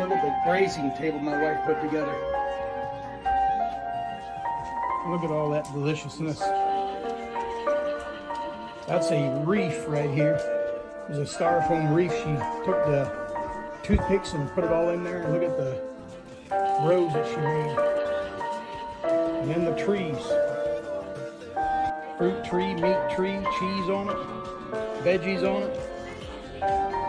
Look at the grazing table my wife put together. Look at all that deliciousness. That's a reef right here. There's a styrofoam reef. She took the toothpicks and put it all in there. And look at the rows that she made. And then the trees. Fruit tree, meat tree, cheese on it, veggies on it.